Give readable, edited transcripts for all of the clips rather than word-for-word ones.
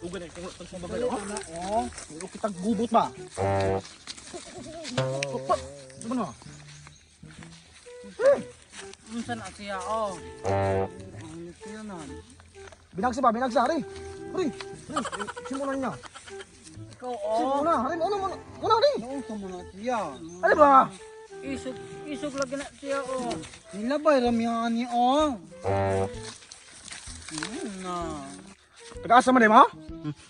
Ugan na, tungkol sa bagay, ha? Oo. Mayroon kitang gubot ba? Ano ba na? Unsan na siya, oh. Ano siya na? Binagsa ba? Binagsa, hari. Hari, simulan niya. Ikaw, oh. Simulan, hari. Muna, hari. Naunsa mo na siya. Ano ba? Isog lagi na siya, oh. Nilabay ramihan ni oh. Na. Taga-asa man, ha?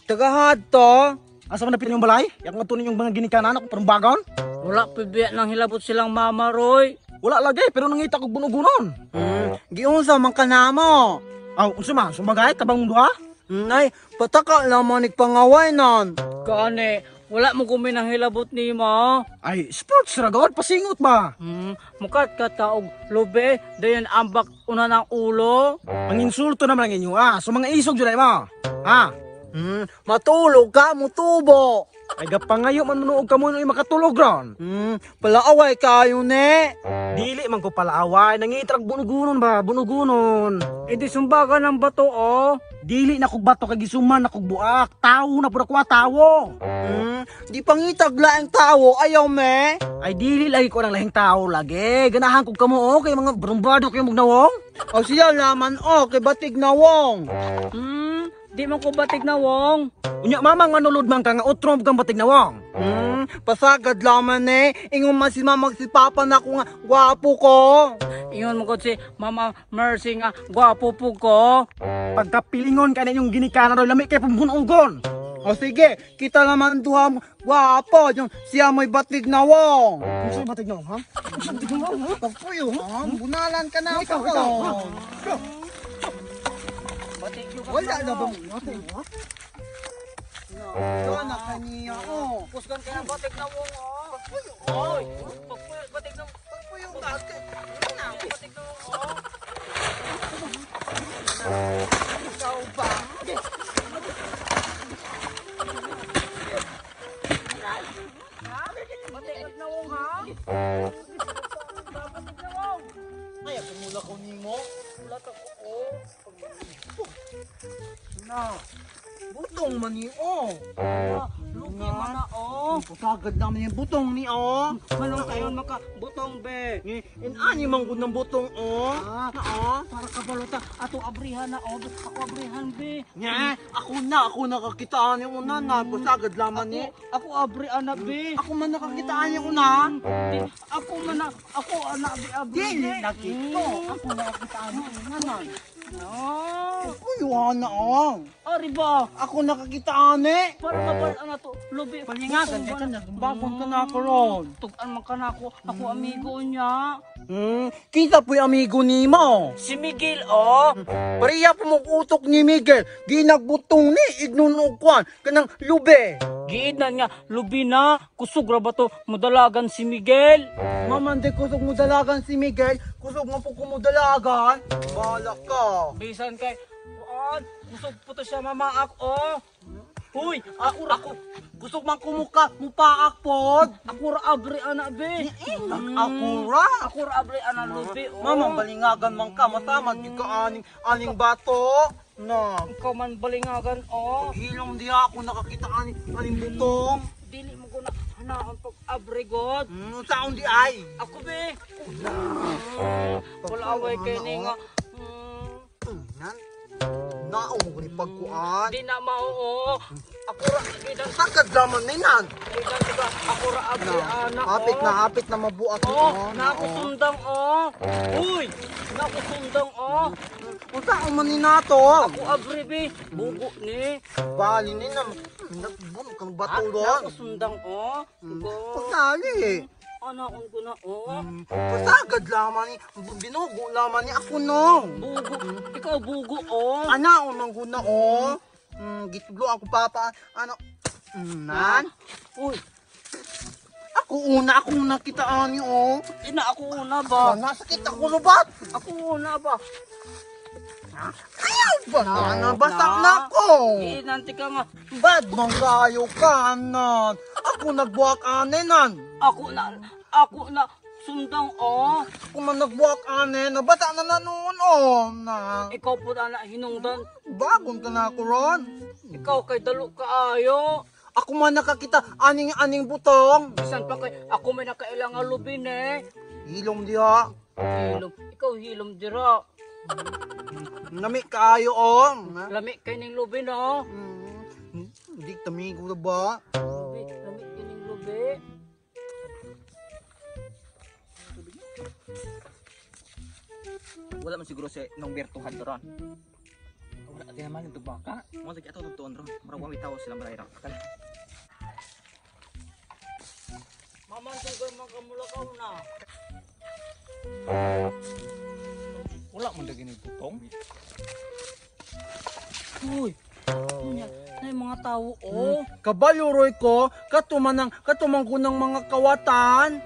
Tagahad to. Asa man napit yung balay? Yak matunin yung mga ginikanan ako parang bagon? Wala pibiya nang hilabot silang mama, Roy. Wala lagi, pero nangita ko bunugunon. Giunsa man ka namo. Aw, unsa man? Sumbagay, tabang mundo ha? Nay, pataka lamang pangaway nan. Kani, wala mo kumi nang hilabot ni mo. Ay, sports ragod, pasingot ba? Mukat ka taog lobe, dayan ambak una ng ulo. Manginsulto naman ang inyo, ha? So mga isog dyan mo. Ha? Matulog ka, mutubo. Ay, gapangayo man manuog ka muna yung makatulog ron. Palaaway kayo ne. Dili man ko palaaway, nangitrag bunugunon ba? Bunugunon. E di sumbaga ng bato, oh. Dili na kog bato kay gisuman na kog buak. Tawo na pura kwa tawo. Di pangitag laing tao, ayaw me. Ay, dili lagi ko ng lahing tao lagi. Ganahan kog kamo, oh, kay mga brumbado kayo magnawong. O siya laman o, kay batig na wong. Di man ko batig na, wong. Unya mamang manulod man ka nga utrom kang batig nawong. Pasagad laman eh. Ingon man si mamag si papa na ako nga, gwapo ko. Ingon mo ko si Mama Mercy nga, gwapo po ko. Pagkapilingon ka na yung ginikanan ron, lami kay pumbunugon. O sige, kita naman duha mo, gwapo. Yung siya mo'y batig na wong. Unsa batig nawong, ha? Batig nawong, ha? Kapuyo, ha? Bunalan ka na Ikaw, ako. ikaw, ha? Batig yung Wala na ba mo? Ikaw na kaniya, oh. Pusgan ka ng batig na, wong, oh. Oy, batig na, Kapuyo, bakit? batig na, wong, oh. Ikaw ba? Batig na, wong, ha? Batig na, wong. Ay, pumula ko ni mo. Ulat ako, oh. Na, butong man ni oh. Lugi man na, oh. Pasagad naman yung butong ni oh. Manong kayon maka butong be. Inani man gud ng butong oh. Ah, Na oh. para kabalota ato abrihan na, oh. Ako abrihan be. Nya, ako nakakitaan yung una na. Pasagad laman ni. Ako abrihan na be. Ako man nakakitaan yung una. Ako man na, ako na abri. Dili nakito. Ako nakakitaan yung una na. No. Ako yung na oh. Ari ba? Ako nakakitaan eh. Para kabal ana to lubi. Palingagan ka na. Babon ka na ako ron. Tugan man kana ako amigo niya. Kita po'y amigo ni mo. Si Miguel, oh. Pariya po mong utok ni Miguel. Ginagbutong ni ignunukwan kanang lube. Giinan nga lubi na kusog ra ba to modalagan si Miguel. Mamande kusog mo dalagan si Miguel. Kusog mo po kumudalagan. Bahala ka. Bisan kay kuan, kusog po to siya mamaak, oh. Huy, ako Kusog man kumuka, mupaak pod. Ako ra abri ana be. Akura. Ako ra abri ana lubi, oh. Mamang balingagan man ka. Masamad di ka aning bato. Na. Ikaw man balingagan, oh. Hilong di ako nakakita aning butong. Dili mo ko na hanaon pag abri god. Saon di ay. Ako be. Wala away kay ni nga. Nan. Naong mo ni pagkuan. Di na mao, oh. Ako ra gidan Sakad laman ni nan. gidan diba? Ako ra abri ana, oh. Hapit na mabuak ito. Oh, nakusundang, oh. Uy, nakusundang, oh. Unsa man ni nato? Ako abri be. Bugo ni. Bali ni na. Nagbun kang bato doon. Nakusundang, oh. Bugo. Pagkali. Anaon ko na, oh. Pasagad laman ni. Binugo laman ni ako no. Bugo. Ikaw bugo, oh. Ana man gud na oh. Gitudlo ako papa. Ano? Nan. Uy, Ako una kitaan niyo oh. ina ako una ba? Nasakit ako lubat. Ako una ba? Ayaw ba na? Basak na ako. Inanti ka nga. Bad mong kayo kanan. Ako nagbuwak anenan. Ako na sundang oh. Kung man nagbuwak ane, nabata na nanoon oh. Na, Ikaw po na hinungdan. bagon ka na ako ron. Ikaw kay dalo kaayo. Ako man nakakita aning butong. Bisan pa kay ako may nakailang lubin eh. Hilom diha. Hilom. Ikaw hilom dira. Nami kaayo oh. Lami kay ning lubin oh. Hindi tamigo na ba? Lami kay ning lubi. Wala man siguro si nung bertuhan doon. Wala di naman yung baka. Mo sa ato tuon ron. Mura wa bitaw sila maray ra. Maman sugar makamulakaw na. Wala man dagin ni tutong. Uy. Unya, na yung mga tao oh. Kabaluroy ko, katumang ko ng mga kawatan.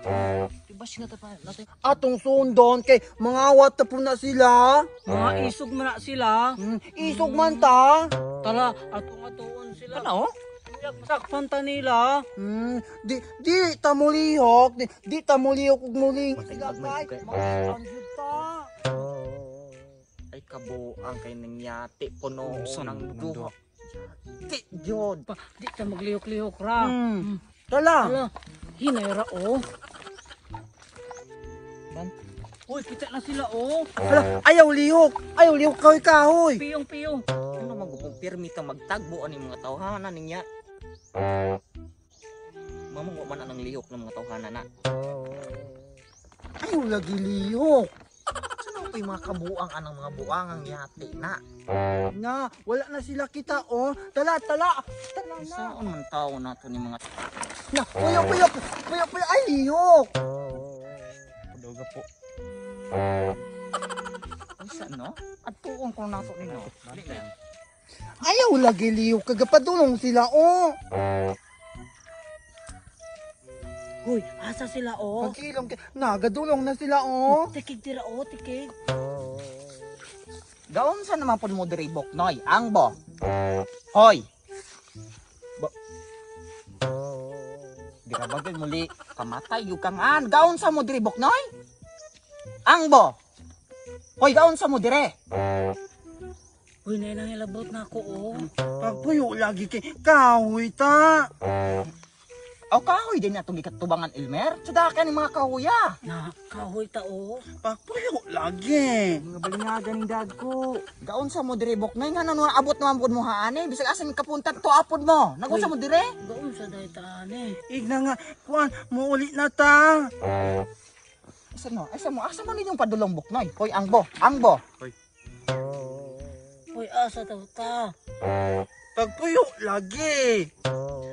Ibas nga ta pa natin. Atong sundon kay mga awat na po na sila. Mga isog man na sila. Isog man ta. Tala, atong atuon sila. Ano? Sakpan ta nila. Di tamulihok, di tamulihok ug muling sila kay. Kay- Masanjud ta. Ay kabo ang kay nangyati puno Saan ng ang duha. Ti jod. Pa, di ta maglihok-lihok ra. Tala. Tala, hinayra oh. Ban. Uy, kita na sila oh. Hala, ayaw lihok kahoy kahoy. Piyong-piyong. Ano magkumpirmi ka magtagbo ani mga tawhanan niya. Mamong wa man ang lihok ng mga tawhanan na. Ayaw lagi lihok. Saan ko'y mga kabuang anang mga buangang yati na? Na, wala na sila kita oh. Tala na. Saan man tao nato ni mga Na, puyo, ay lihok. Padoga po. Ay saan no? At tuong ko nato ni no. Dali na yan. Ayaw lagi lihok, kagapadulong sila oh. Uy, asa sila oh. Pagkilom, nagadulong na sila oh. Tikig tira oh, tikig. Gaon sa naman po mo diri Boknoy? Ang bo. Hoy. Di ka bagay muli kamatay yung kangan. Gaon sa mo diri Boknoy? Ang bo. Hoy, gaon sa mo dire. Uy, nailang ilabot na ako oh. Pagpuyo lagi kay kahoy ta. O kahoy din na itong ikatubangan Elmer. Sudakan yung mga kahoya. Na, kahoy ta oh. Pagpuyo lagi. Mga balingagan ng dad ko. Gaon sa mo dire Boknoy nga nano abot naman pud mo haani. Bisag asan kapunta to apod mo. Nagon sa mo dire? Gaon sa daytaan eh. Igna nga, kuan, muuli na ta. Asa no? Asa mo ninyong padulong Boknoy? Hoy, ang bo. Ang bo. Uy, asa daw ta. Pagpuyo lagi.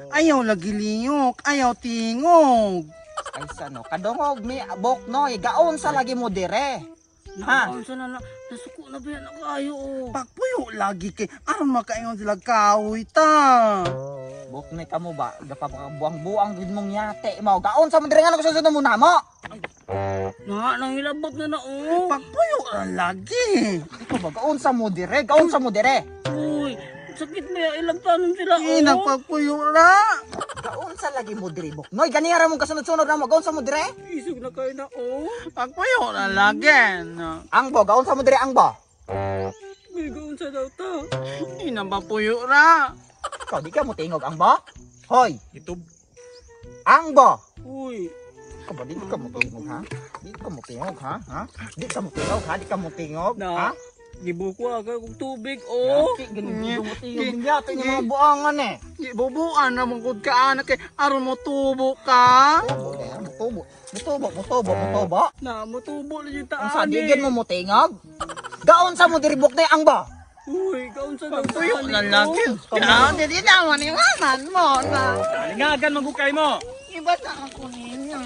Ayaw lagi liyok, ayaw tingog. Ay sa no? Kadungog mi Boknoy. Gaon sa lagi mo dire. Ha? Nakaon sa na, nasuko na ba yan ako ayo oh. Pagpuyo lagi kay aron makaingon sila kahoy ta. Boknoy ka mo ba? Gapapakabuang-buang din mong yate mo. Gaon sa mo dire nga nagsusunod mo na mo. Na, nang ilabot na oh. Pagpuyo lagi. Ito ba? Gaon sa mo dire? Gaon sa mo dire? Uy, sakit mo yan, ilang tanon sila oh. Nagpagpuyo ra. Gaon sa lagi mo dire Boknoy. Ganira mong kasunod-sunod na mo. Gaon sa mo dire? Isog na kayo na oh. Pagpuyo lagi. Ang bo. Gaon sa mo dire ang bo. May gaon sa daw ta. Hindi na papuyo ra. Ikaw di ka mo tingog ang bo? Hoy. Ito. Ang bo. Uy, Ikaw ba? Di ka mo tingog ha? Di ka mo tingog ha? Ha? Di ka mo tingog ha? Di ka mo tingog ha? na, gibuko aga kong tubig oh. Ganun mo tingog. Hindi ato yung mga buangan eh. Bubuan na mong kod ka anak kay aron mo tubo ka. Mutubo. Na, matubo lang yung Ang taan sadigin mo mutingog? Gaon sa mo diribok na ang ba? Uy, gaon sa daw Pagpuyo taan lagi. Kaya hindi naman iwanan mo na. Lingagan magukay mo. Iba na ako ninyo.